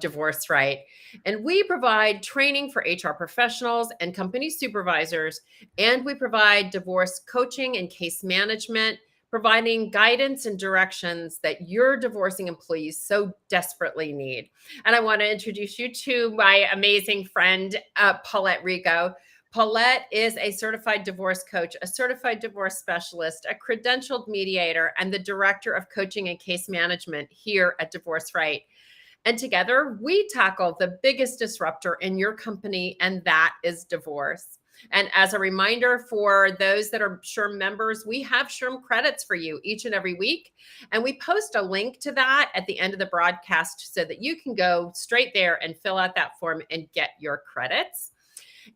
Divorce Right. And we provide training for HR professionals and company supervisors, and we provide divorce coaching and case management, providing guidance and directions that your divorcing employees so desperately need. And I want to introduce you to my amazing friend, Paulette Rigo. Paulette is a certified divorce coach, a certified divorce specialist, a credentialed mediator, and the director of coaching and case management here at Divorce Right. And together, we tackle the biggest disruptor in your company, and that is divorce. And as a reminder for those that are SHRM members, we have SHRM credits for you each and every week. And we post a link to that at the end of the broadcast so that you can go straight there and fill out that form and get your credits.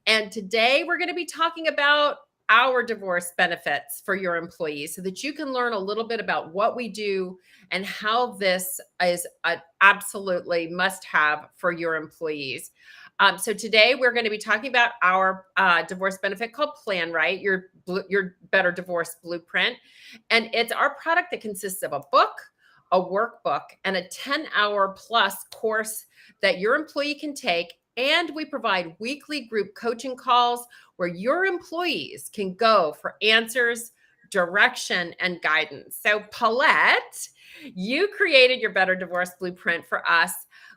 And today we're going to be talking about our divorce benefits for your employees so that you can learn a little bit about what we do and how this is an absolutely must-have for your employees. So today we're going to be talking about our divorce benefit called Plan Right, your Better Divorce Blueprint. And it's our product that consists of a book, a workbook, and a 10-hour plus course that your employee can take. And we provide weekly group coaching calls where your employees can go for answers, direction, and guidance. So Paulette, you created your Better Divorce Blueprint for us.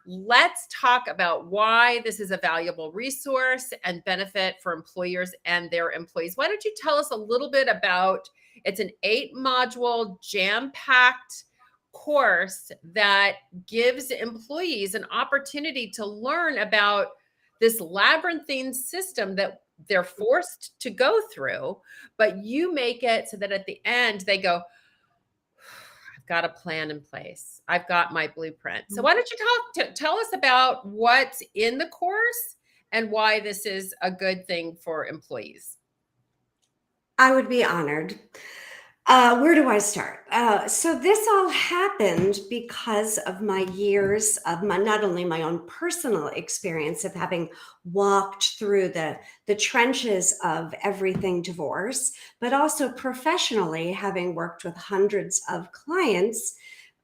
Let's talk about why this is a valuable resource and benefit for employers and their employees. Why don't you tell us a little bit about, it's an 8-module jam-packed course that gives employees an opportunity to learn about this labyrinthine system that they're forced to go through, but you make it so that at the end they go, I've got a plan in place. I've got my blueprint. So why don't you tell us about what's in the course and why this is a good thing for employees? I would be honored. Where do I start? So this all happened because of my years of not only my own personal experience of having walked through the trenches of everything divorce, but also professionally having worked with hundreds of clients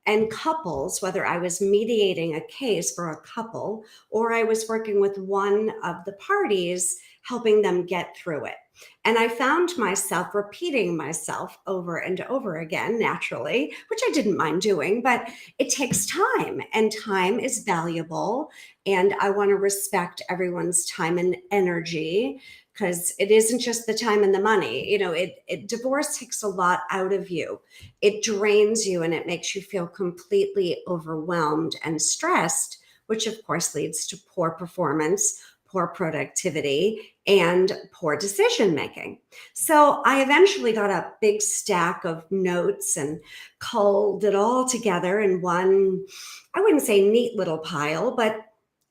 and couples, whether I was mediating a case for a couple or I was working with one of the parties, helping them get through it. And I found myself repeating myself over and over again, naturally, which I didn't mind doing, but it takes time and time is valuable. And I want to respect everyone's time and energy because it isn't just the time and the money. Divorce takes a lot out of you. It drains you and it makes you feel completely overwhelmed and stressed, which of course leads to poor performance, poor productivity, and poor decision making. So I eventually got a big stack of notes and culled it all together in one, I wouldn't say neat little pile, but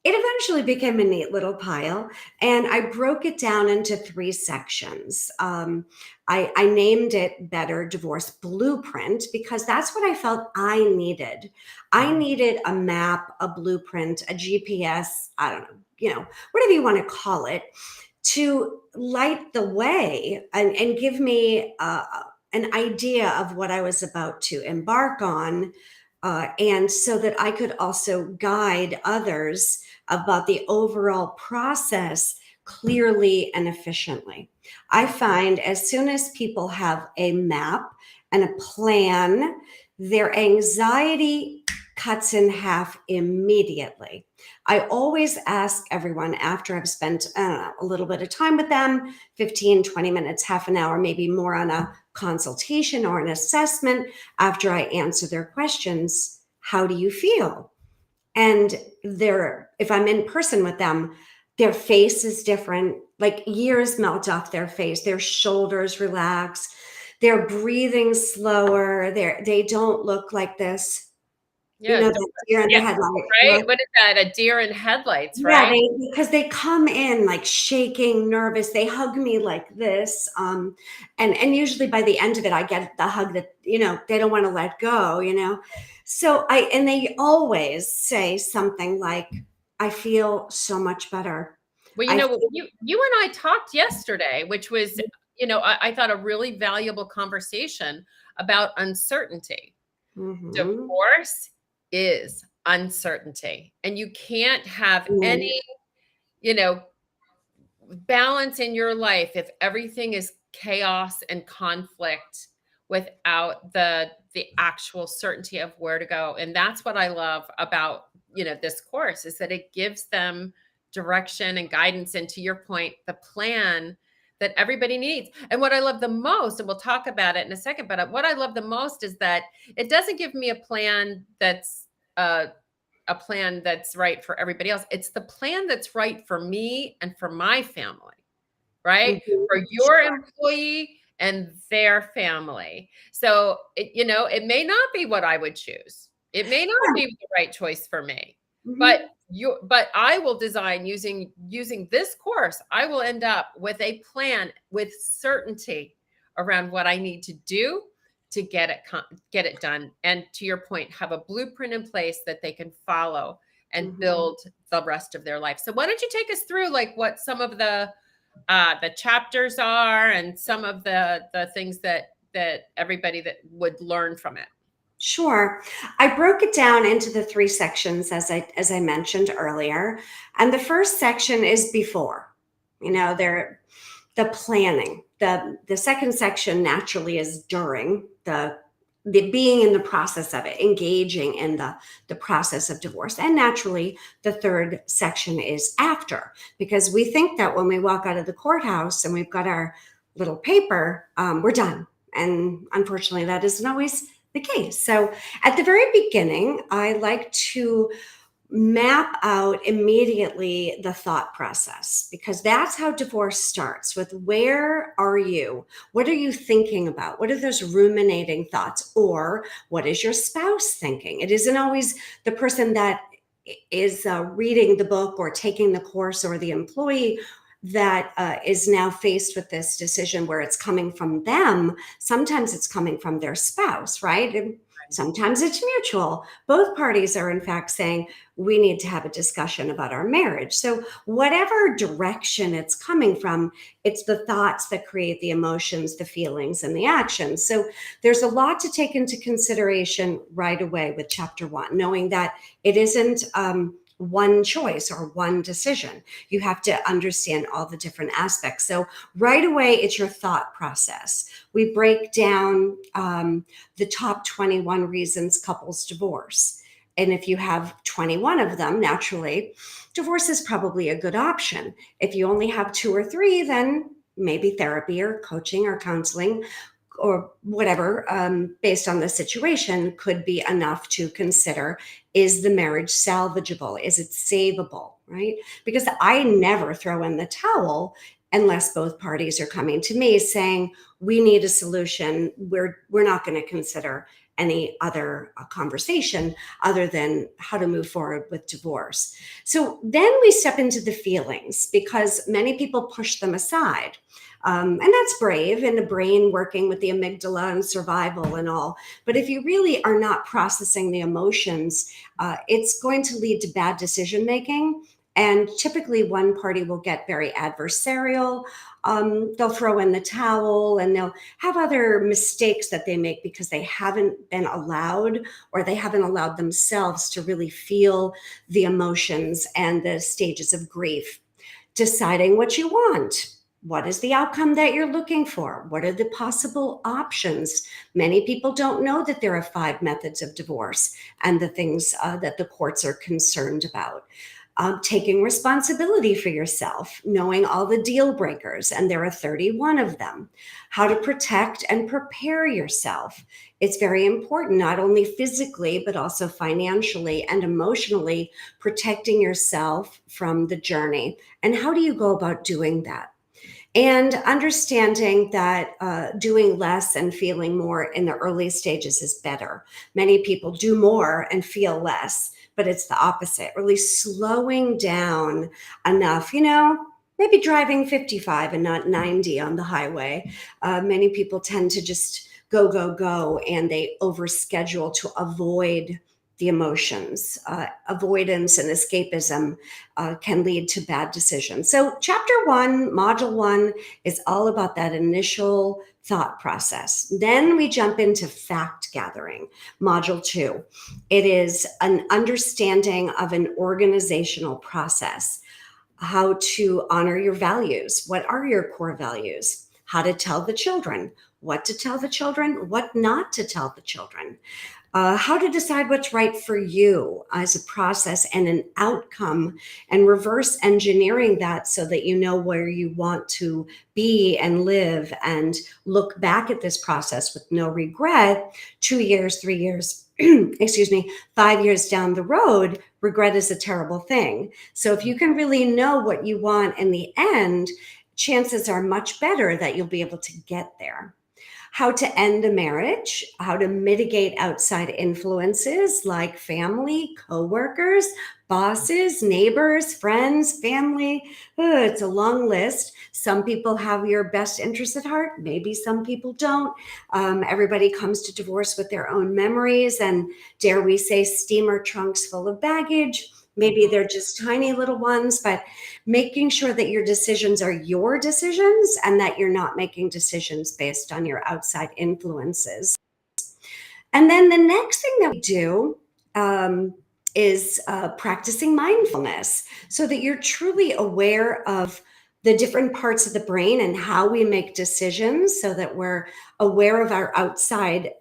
it eventually became a neat little pile. And I broke it down into 3 sections. I named it Better Divorce Blueprint because that's what I felt I needed. I needed a map, a blueprint, a GPS, I don't know, whatever you want to call it, to light the way and give me an idea of what I was about to embark on. And so that I could also guide others about the overall process clearly and efficiently. I find as soon as people have a map and a plan, their anxiety cuts in half immediately. I always ask everyone after I've spent, a little bit of time with them, 15, 20 minutes, half an hour, maybe more on a consultation or an assessment, after I answer their questions, how do you feel? And if I'm in person with them, their face is different, like years melt off their face, their shoulders relax, they're breathing slower, they don't look like this. Yeah, The deer in the headlights. right? What is that? A deer in headlights, Yeah, right? because they come in like shaking, nervous. They hug me like this, and usually by the end of it, I get the hug that they don't want to let go. So and they always say something like, "I feel so much better." Well, I you and I talked yesterday, which was, I thought a really valuable conversation about uncertainty. Mhm. Divorce is uncertainty. And you can't have Mm, any, you know, balance in your life if everything is chaos and conflict without the actual certainty of where to go. And that's what I love about, this course, is that it gives them direction and guidance, and to your point, the plan that everybody needs. And what I love the most, and we'll talk about it in a second, but what I love the most is that it doesn't give me a plan that's a plan that's right for everybody else. It's the plan that's right for me and for my family, right? mhm. For your Sure. employee and their family. So, it may not be what I would choose. It may not be the right choice for me. But Mhm. but I will design using this course, I will end up with a plan with certainty around what I need to do to get it done, and to your point, have a blueprint in place that they can follow and Mhm. build the rest of their life. So why don't you take us through, like, what some of the chapters are, and some of the things that everybody that would learn from it. Sure. I broke it down into the three sections as I mentioned earlier. And the first section is before. There the planning. The second section naturally is during the being in the process of it, engaging in the process of divorce. And naturally, the third section is after, because we think that when we walk out of the courthouse and we've got our little paper, we're done. And unfortunately, that isn't always the case. So at the very beginning, I like to map out immediately the thought process, because that's how divorce starts, with where are you? What are you thinking about? What are those ruminating thoughts? Or what is your spouse thinking? It isn't always the person that is reading the book or taking the course, or the employee that is now faced with this decision where it's coming from them. Sometimes it's coming from their spouse, right? And sometimes it's mutual. Both parties are, in fact, saying, we need to have a discussion about our marriage. So, whatever direction it's coming from, it's the thoughts that create the emotions, the feelings, and the actions. So, there's a lot to take into consideration right away with chapter one, knowing that it isn't one choice or one decision. You have to understand all the different aspects. So, right away, it's your thought process. We break down the top 21 reasons couples divorce. And if you have 21 of them, naturally, divorce is probably a good option. If you only have two or three, then maybe therapy or coaching or counseling or whatever, based on the situation, could be enough to consider. Is the marriage salvageable? Is it savable? Right? Because I never throw in the towel unless both parties are coming to me saying, we need a solution. We're not going to consider any other conversation other than how to move forward with divorce. So then we step into the feelings, because many people push them aside. And that's brave, and the brain working with the amygdala and survival and all. But if you really are not processing the emotions, it's going to lead to bad decision making. And typically, one party will get very adversarial. They'll throw in the towel, and they'll have other mistakes that they make because they haven't been allowed, or they haven't allowed themselves to really feel the emotions and the stages of grief. Deciding what you want. What is the outcome that you're looking for? What are the possible options? Many people don't know that there are 5 methods of divorce and the things that the courts are concerned about. Taking responsibility for yourself, knowing all the deal breakers, and there are 31 of them. How to protect and prepare yourself. It's very important, not only physically, but also financially and emotionally, protecting yourself from the journey. And how do you go about doing that? And understanding that doing less and feeling more in the early stages is better. Many people do more and feel less, but it's the opposite. Really slowing down enough, maybe driving 55 and not 90 on the highway. Many people tend to just go, go, go, and they overschedule to avoid the emotions. Avoidance and escapism can lead to bad decisions. So, chapter one, module one, is all about that initial thought process. Then we jump into fact gathering. Module two, it is an understanding of an organizational process, how to honor your values. What are your core values? How to tell the children, what to tell the children, what not to tell the children. How to decide what's right for you as a process and an outcome, and reverse engineering that so that you know where you want to be and live and look back at this process with no regret 2 years, 3 years, excuse me, 5 years down the road. Regret is a terrible thing. So if you can really know what you want in the end, chances are much better that you'll be able to get there. How to end a marriage, how to mitigate outside influences like family, coworkers, bosses, neighbors, friends, family. It's a long list. Some people have your best interest at heart. Maybe some people don't. Everybody comes to divorce with their own memories and, dare we say, steamer trunks full of baggage. Maybe they're just tiny little ones, but making sure that your decisions are your decisions and that you're not making decisions based on your outside influences. And then the next thing that we do is practicing mindfulness so that you're truly aware of the different parts of the brain and how we make decisions, so that we're aware of our outside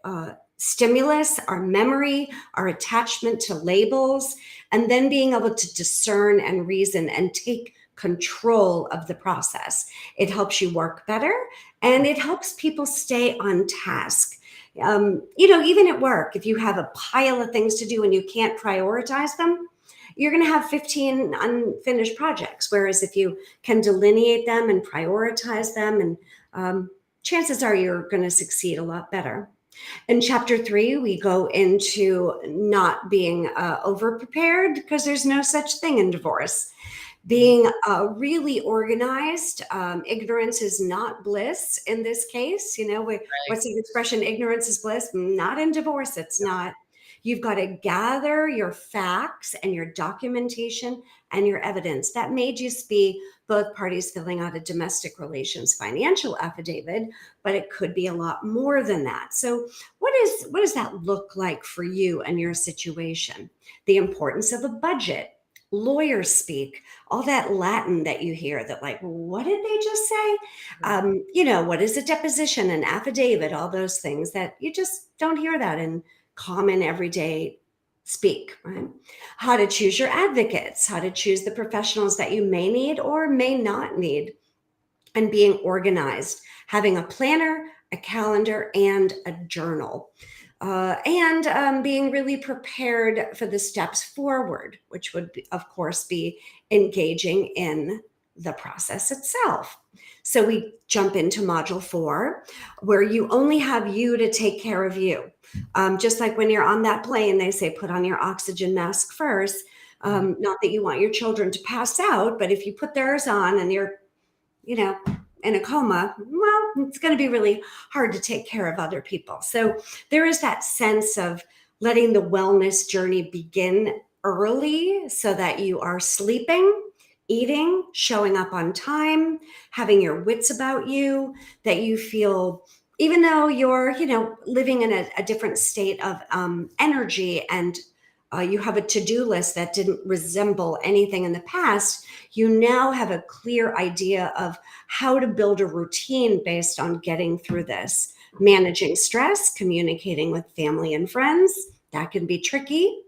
stimulus, our memory, our attachment to labels, and then being able to discern and reason and take control of the process. It helps you work better, and it helps people stay on task. Even at work, if you have a pile of things to do and you can't prioritize them, you're going to have 15 unfinished projects. Whereas if you can delineate them and prioritize them, and chances are you're going to succeed a lot better. In chapter three, we go into not being over prepared, because there's no such thing in divorce. Being really organized. Ignorance is not bliss in this case. What's the expression? Ignorance is bliss. Not in divorce, it's not. You've got to gather your facts and your documentation and your evidence. That may just be both parties filling out a domestic relations financial affidavit, but it could be a lot more than that. So what does that look like for you and your situation? The importance of a budget, lawyer speak, all that Latin that you hear that, like, what did they just say? What is a deposition, an affidavit, all those things that you just don't hear that in common everyday speak, right? How to choose your advocates, how to choose the professionals that you may need or may not need, and being organized, having a planner, a calendar, and a journal. And being really prepared for the steps forward, which would, of course, be engaging in the process itself. So we jump into module 4, where you only have you to take care of you. Just like when you're on that plane, they say, put on your oxygen mask first. Not that you want your children to pass out, but if you put theirs on and you're, in a coma, well, it's going to be really hard to take care of other people. So there is that sense of letting the wellness journey begin early, so that you are sleeping, eating, showing up on time, having your wits about you, that you feel, even though you're, living in a different state of energy, and you have a to-do list that didn't resemble anything in the past, you now have a clear idea of how to build a routine based on getting through this. Managing stress, communicating with family and friends, that can be tricky.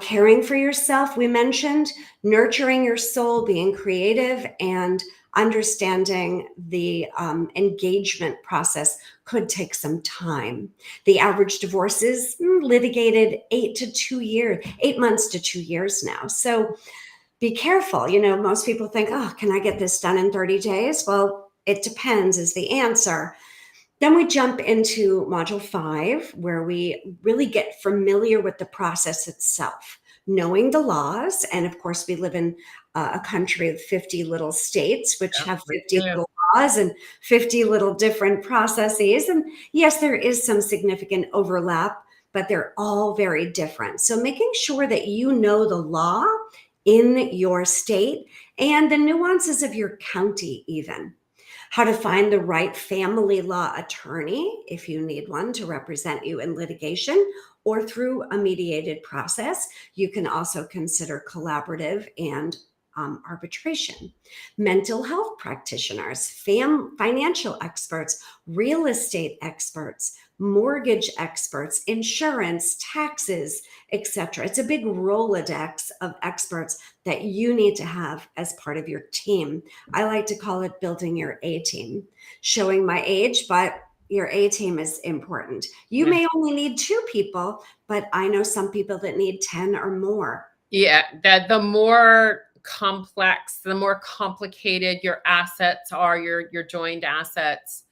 Caring for yourself, we mentioned, nurturing your soul, being creative, and understanding the engagement process could take some time. The average divorce is litigated 8 months to 2 years now. So be careful. Most people think, oh, can I get this done in 30 days? Well, it depends is the answer. Then we jump into module 5, where we really get familiar with the process itself, knowing the laws. And of course, we live in a country of 50 little states, which have 50 little laws and 50 little different processes. And yes, there is some significant overlap, but they're all very different. So making sure that you know the law in your state and the nuances of your county, even how to find the right family law attorney if you need one to represent you in litigation or through a mediated process. You can also consider collaborative and arbitration. Mental health practitioners, financial experts, real estate experts, mortgage experts, insurance, taxes, etc. It's a big Rolodex of experts that you need to have as part of your team. I like to call it building your A team. Showing my age, but your A team is important. You Yeah. may only need 2 people, but I know some people that need 10 or more. Yeah, that the more complex, the more complicated your assets are, your joined assets,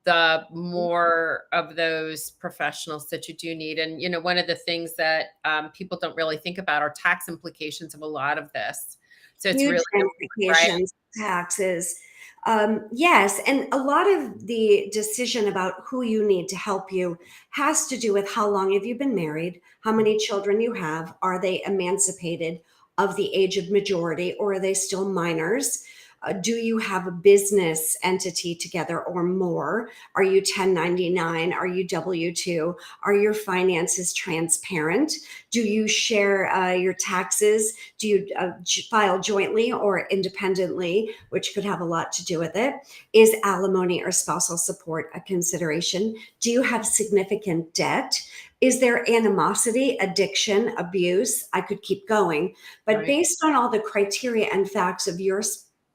the more of those professionals that you do need. And one of the things that people don't really think about are tax implications of a lot of this. So it's Huge really right. ramifications, taxes. Yes, and a lot of the decision about who you need to help you has to do with how long have you been married, how many children you have, are they emancipated of the age of majority, or are they still minors? Do you have a business entity together or more? Are you 1099? Are you W-2? Are your finances transparent? Do you share your taxes? Do you file jointly or independently, which could have a lot to do with it? Is alimony or spousal support a consideration? Do you have significant debt? Is there animosity, addiction, abuse? I could keep going. But Right. based on all the criteria and facts of your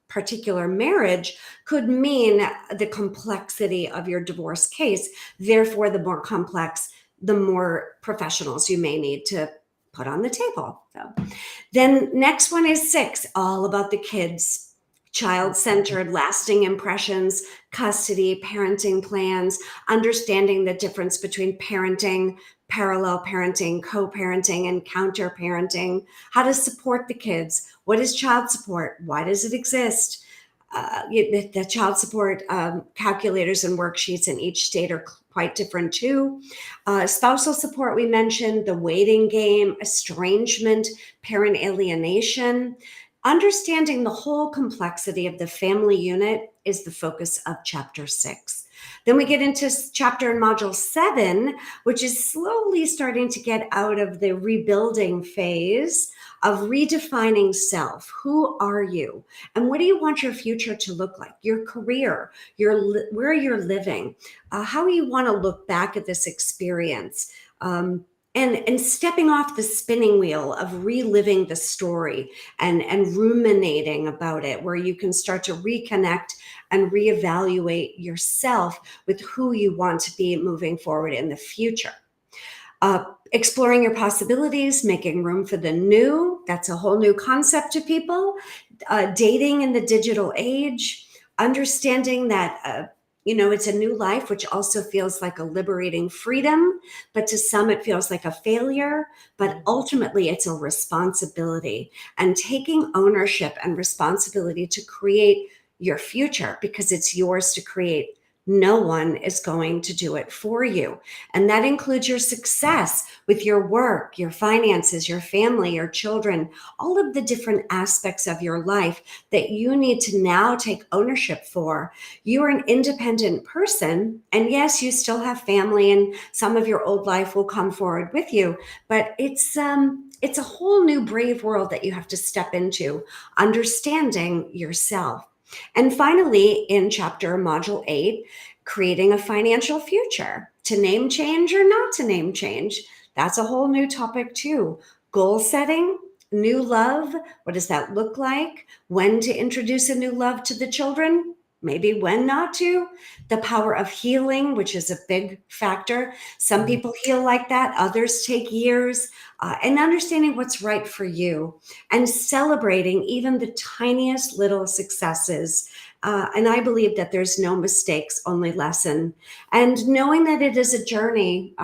particular marriage could mean the complexity of your divorce case. Therefore, the more complex, the more professionals you may need to put on the table. So, then next one is 6, all about the kids. Child-centered, lasting impressions, custody, parenting plans, understanding the difference between parenting, parallel parenting, co-parenting, and counter-parenting, how to support the kids. What is child support? Why does it exist? The child support calculators and worksheets in each state are quite different too. Spousal support, we mentioned, the waiting game, estrangement, parent alienation. Understanding the whole complexity of the family unit is the focus of chapter 6. Then we get into chapter and module 7, which is slowly starting to get out of the rebuilding phase of redefining self. Who are you? And what do you want your future to look like? Your career, where you're living, how you want to look back at this experience. And stepping off the spinning wheel of reliving the story and ruminating about it, where you can start to reconnect and reevaluate yourself with who you want to be moving forward in the future. Exploring your possibilities, making room for the new. That's a whole new concept to people. Dating in the digital age, understanding that it's a new life, which also feels like a liberating freedom, but to some it feels like a failure. But ultimately, it's a responsibility and taking ownership and responsibility to create your future because it's yours to create. No one is going to do it for you. And that includes your success with your work, your finances, your family, your children, all of the different aspects of your life that you need to now take ownership for. You are an independent person. And yes, you still have family and some of your old life will come forward with you, but it's a whole new brave world that you have to step into, understanding yourself. And finally, in chapter module 8, creating a financial future, to name change or not to name change. That's a whole new topic too. Goal setting, new love. What does that look like? When to introduce a new love to the children? Maybe when not to. The power of healing, which is a big factor. Some people heal like that. Others take years. And understanding what's right for you and celebrating even the tiniest little successes. And I believe that there's no mistakes, only lesson. And knowing that it is a journey.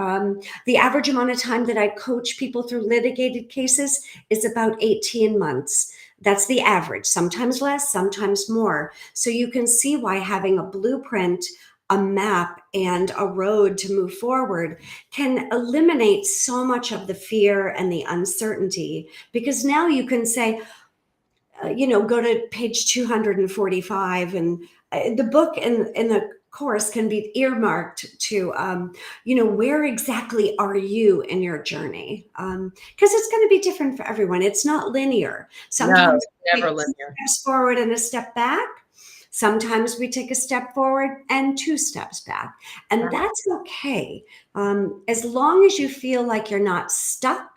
The average amount of time that I coach people through litigated cases is about 18 months. That's the average, sometimes less, sometimes more. So you can see why having a blueprint a map and a road to move forward can eliminate so much of the fear and the uncertainty, because now you can say, go to page 245, and the book and the course can be earmarked to, where exactly are you in your journey? Because it's going to be different for everyone. It's not linear. No, Sometimes we never take linear. steps forward and a step back. Sometimes we take a step forward and two steps back. And Right. that's okay. As long as you feel like you're not stuck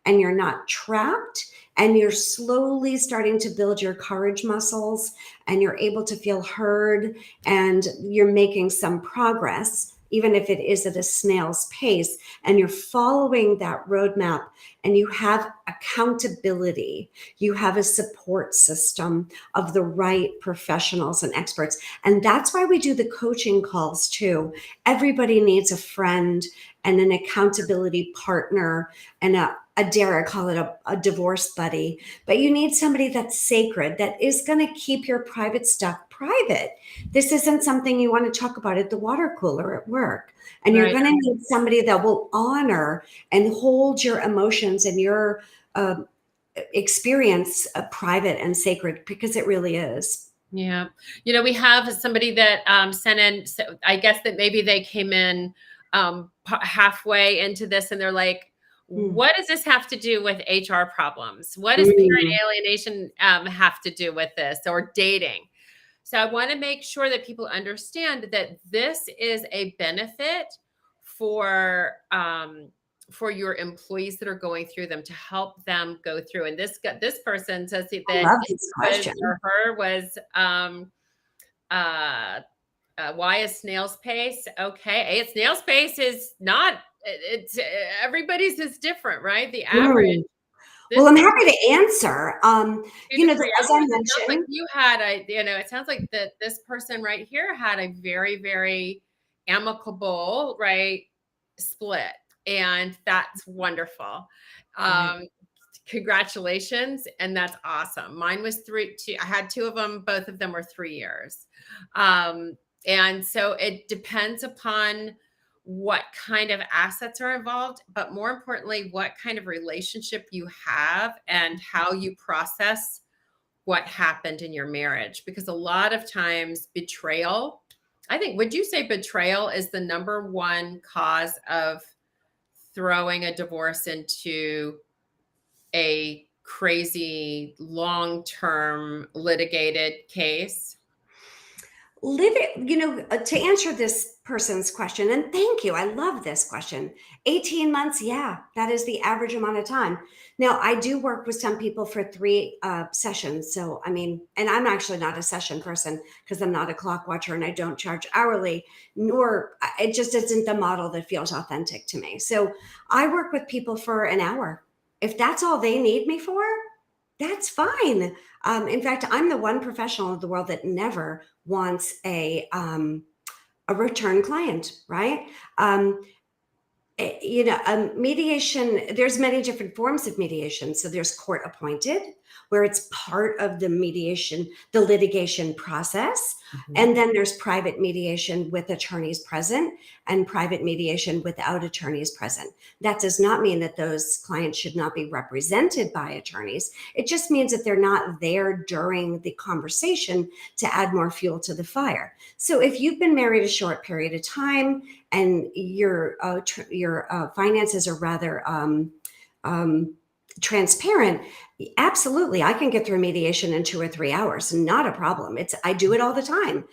and you're not trapped, and you're slowly starting to build your courage muscles, and you're able to feel heard, and you're making some progress, even if it is at a snail's pace, and you're following that roadmap, and you have accountability, you have a support system of the right professionals and experts. And that's why we do the coaching calls too. Everybody needs a friend and an accountability partner and a dare I call it a divorce buddy, but you need somebody that's sacred, that is going to keep your private stuff private. This isn't something you want to talk about at the water cooler at work. And you're Right. going to need somebody that will honor and hold your emotions and your experience private and sacred, because it really is. Yeah. We have somebody that sent in, so I guess that maybe they came in halfway into this and they're like, Mm. what does this have to do with HR problems? What does parent Mm. alienation have to do with this, or dating? So I want to make sure that people understand that this is a benefit for your employees that are going through them, to help them go through. And this person says that I love it this was, question. or her was, uh, why is snail's pace okay? A snail's pace is not. It's everybody's is different, right? The average. Mm. Well, This I'm person, happy to answer. 2 to 3 As I hours. It sounds like mentioned, you had it sounds like that this person right here had a very, very amicable, right, split. And that's wonderful. right. Um, Congratulations. And that's awesome. Mine was I had two of them. Both of them were 3 years. Um, and so it depends upon what kind of assets are involved, but more importantly, what kind of relationship you have and how you process what happened in your marriage. Because a lot of times betrayal, I think, would you say betrayal is the number one cause of throwing a divorce into a crazy long-term litigated case? To answer this person's question, and thank you, I love this question. 18 months, yeah, that is the average amount of time. Now, I do work with some people for 3 sessions. So, I mean, and I'm actually not a session person because I'm not a clock watcher and I don't charge hourly, nor it just isn't the model that feels authentic to me. So, I work with people for an hour. If that's all they need me for, that's fine. In fact, I'm the one professional in the world that never wants a return client, right? Mediation, there's many different forms of mediation. So there's court appointed, where it's part of the litigation process. Mhm. And then there's private mediation with attorneys present, and private mediation without attorneys present. That does not mean that those clients should not be represented by attorneys. It just means that they're not there during the conversation to add more fuel to the fire. So if you've been married a short period of time and your finances are rather transparent, absolutely, I can get through mediation in 2 or 3 hours. Not a problem. I do it all the time.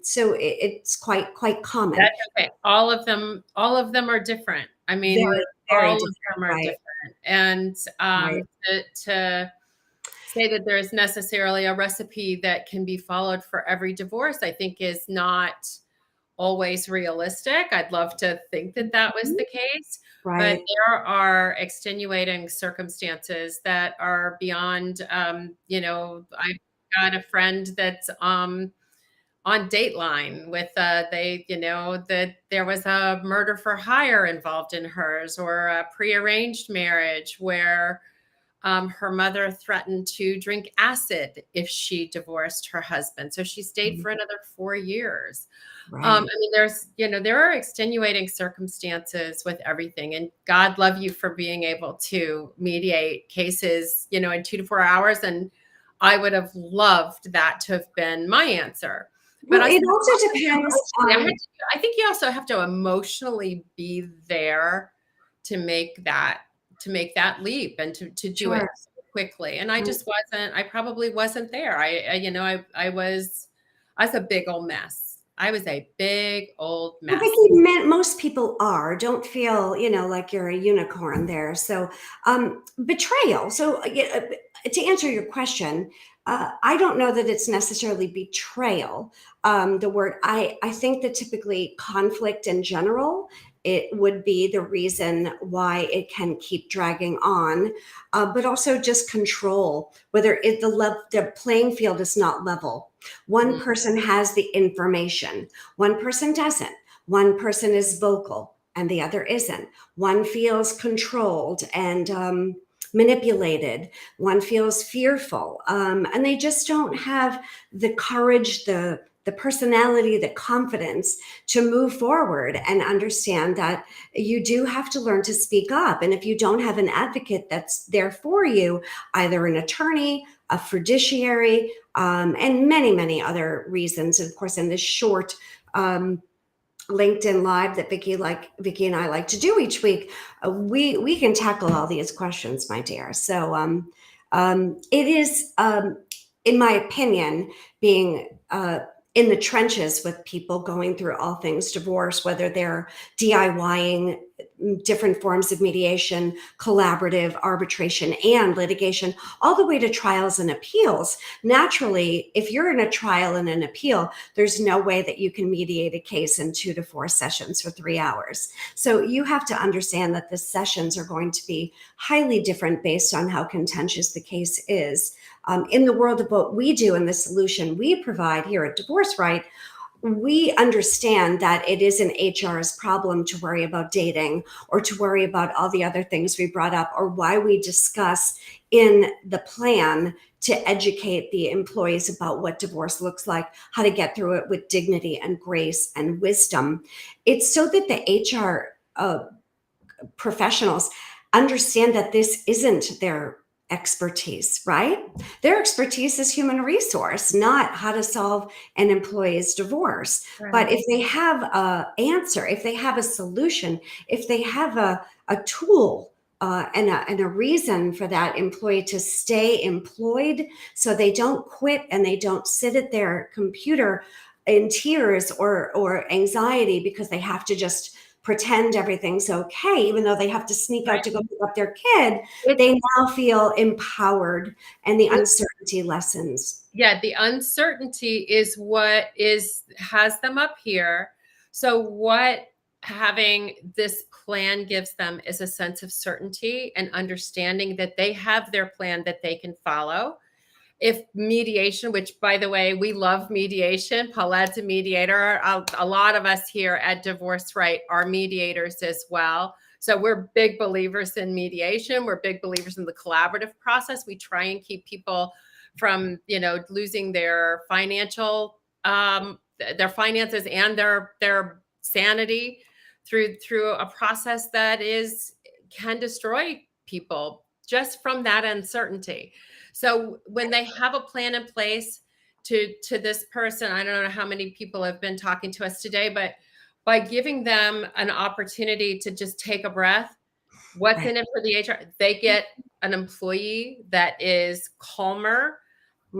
So it's quite common. That's okay. All of them are different. I mean, Very, very all of different. them are Right. different. And Right. to say that there's necessarily a recipe that can be followed for every divorce, I think is not always realistic. I'd love to think that that was the case, but Right. there are extenuating circumstances that are beyond, I've got a friend that's on Dateline with that there was a murder for hire involved in hers, or a prearranged marriage where her mother threatened to drink acid if she divorced her husband. So she stayed for another 4 years. I Right. mean, there are extenuating circumstances with everything, and God love you for being able to mediate cases, in 2 to 4 hours. And I would have loved that to have been my answer. But Well, it also depends on. I think you also have to emotionally be there to make that leap and to do it Sure. quickly. And I probably wasn't there. I was a big old mess. I was a big old Well, mess. Vicki, most people are. Don't feel, like you're a unicorn there. So, betrayal. So, to answer your question, I don't know that it's necessarily betrayal. The word I think that typically conflict in general, it would be the reason why it can keep dragging on, but also just control. Whether the playing field is not level. One Mm, person has the information, one person doesn't. One person is vocal and the other isn't. One feels controlled and manipulated. One feels fearful. And they just don't have the courage, the personality, the confidence to move forward and understand that you do have to learn to speak up. And if you don't have an advocate that's there for you, either an attorney, a fiduciary, and many, many other reasons, of course, in this short LinkedIn Live that Vicki and I like to do each week, we can tackle all these questions, my dear. So it is, in my opinion, being in the trenches with people going through all things divorce, whether they're DIYing different forms of mediation, collaborative, arbitration, and litigation, all the way to trials and appeals. Naturally, if you're in a trial and an appeal, there's no way that you can mediate a case in 2 to 4 sessions for 3 hours. So you have to understand that the sessions are going to be highly different based on how contentious the case is. In the world of what we do and the solution we provide here at Divorce Right, we understand that it isn't HR's problem to worry about dating or to worry about all the other things we brought up, or why we discuss in the plan to educate the employees about what divorce looks like, how to get through it with dignity and grace and wisdom. It's so that the HR professionals understand that this isn't their expertise, right? Their expertise is human resource, not how to solve an employee's divorce. But if they have a answer, if they have a solution, if they have a tool and a reason for that employee to stay employed so they don't quit and they don't sit at their computer in tears or anxiety because they have to just pretend everything's okay, even though they have to sneak out to go pick up their kid, they now feel empowered and the uncertainty lessens. Yeah, the uncertainty is what has them up here. So what having this plan gives them is a sense of certainty and understanding that they have their plan that they can follow. If mediation, which by the way, we love mediation, Paulette's a mediator. A lot of us here at Divorce Right are mediators as well. So we're big believers in mediation. We're big believers in the collaborative process. We try and keep people from, losing their finances and their sanity through a process that can destroy people just from that uncertainty. So when they have a plan in place to this person, I don't know how many people have been talking to us today, but by giving them an opportunity to just take a breath, what's in it for the HR? They get an employee that is calmer,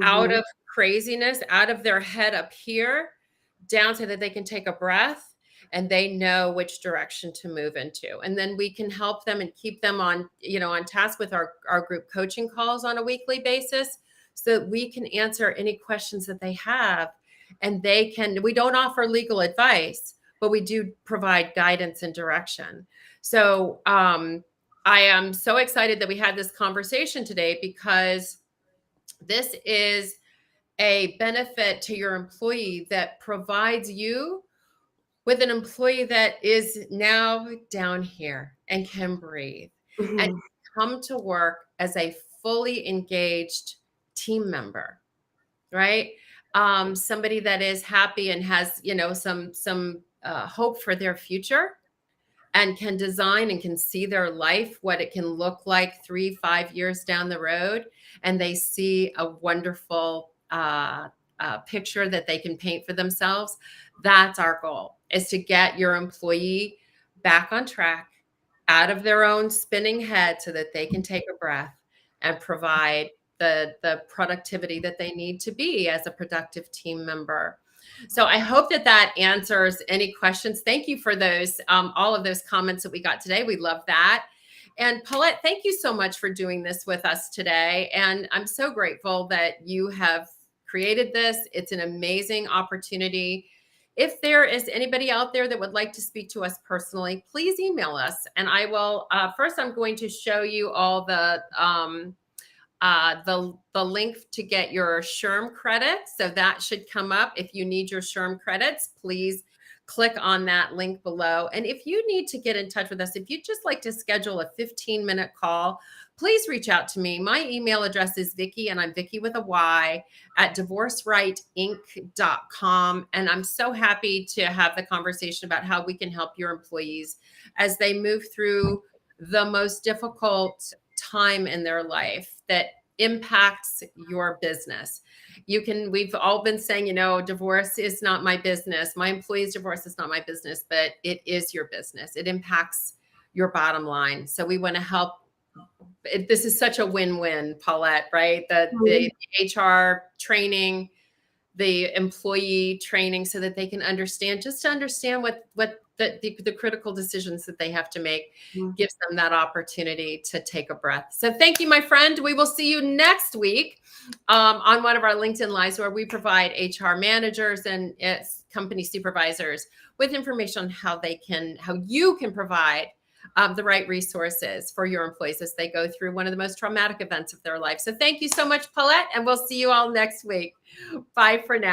out of craziness, out of their head up here, down so that they can take a breath and they know which direction to move into. And then we can help them and keep them on task with our group coaching calls on a weekly basis so that we can answer any questions that they have. And we don't offer legal advice, but we do provide guidance and direction. So I am so excited that we had this conversation today, because this is a benefit to your employee that provides you with an employee that is now down here and can breathe and come to work as a fully engaged team member, right? Somebody that is happy and has, some hope for their future, and can design and can see their life, what it can look like 3-5 years down the road. And they see a wonderful picture that they can paint for themselves. That's our goal, is to get your employee back on track, out of their own spinning head, so that they can take a breath and provide the productivity that they need to be as a productive team member. So I hope that answers any questions. Thank you for those, all of those comments that we got today. We love that. And Paulette, thank you so much for doing this with us today. And I'm so grateful that you have created this. It's an amazing opportunity. If there is anybody out there that would like to speak to us personally, please email us. And I will, first I'm going to show you all the link to get your SHRM credits. So that should come up. If you need your SHRM credits, please click on that link below. And if you need to get in touch with us, if you'd just like to schedule a 15-minute call, please reach out to me. My email address is Vicki, and I'm Vicki with a Y, at divorcerightinc.com. And I'm so happy to have the conversation about how we can help your employees as they move through the most difficult time in their life that impacts your business. We've all been saying, divorce is not my business. My employee's divorce is not my business, but it is your business. It impacts your bottom line. So we want to help. This is such a win-win, Paulette, right? The HR training, the employee training, so that they can understand what the critical decisions that they have to make, gives them that opportunity to take a breath. So thank you, my friend. We will see you next week on one of our LinkedIn Lives, where we provide HR managers and company supervisors with information on how you can provide the right resources for your employees as they go through one of the most traumatic events of their life. So thank you so much, Paulette, and we'll see you all next week. Bye for now.